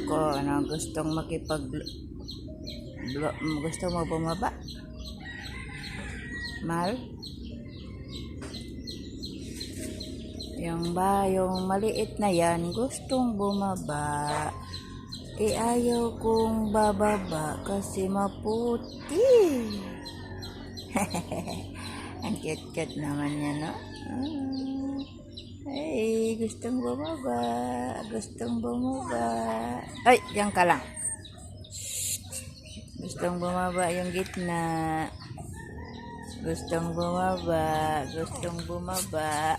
ko, ano, gustong gusto mo bumaba? Mal? Yung maliit na yan, gustong bumaba. Ayaw kong bababa kasi maputi. Ang cute-cute naman yan, no? Ay, gustong bumaba. Gustong bumaba. Ay, diyan ka lang. Gustong bumaba yung gitna. Gustong bumaba. Gustong bumaba.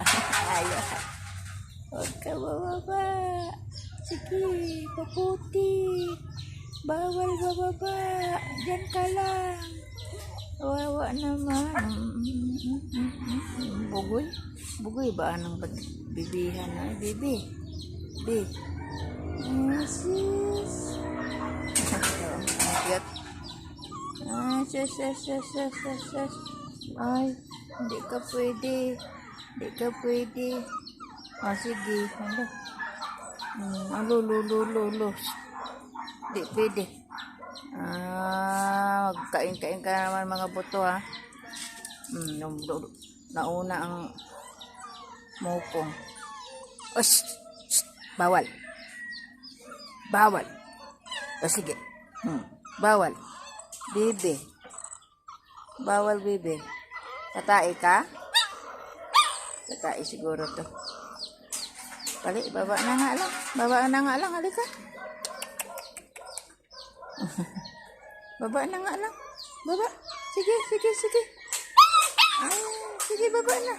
Ayaw. Huwag ka bumaba. Sige, paputi. Bawal bababa. Diyan ka lang. Wawa naman. Bugoy. Bugoy ba anong bibihan? Ay, bibi. Bi. Sis. Sus. Ay, hindi ka pwede. Hindi ka pwede. Sige. Lulo. Hindi pwede. Magkain-kain ka naman mga buto, ha. Nauna ang mukong. Bawal. Sige. Bawal. Bibi. Bawal, bibi. Tatai ka? Tatai siguro to. Bali, baba na nga lang. Halika. Baba na nga lang. Baba. Sige. Sige, baba na.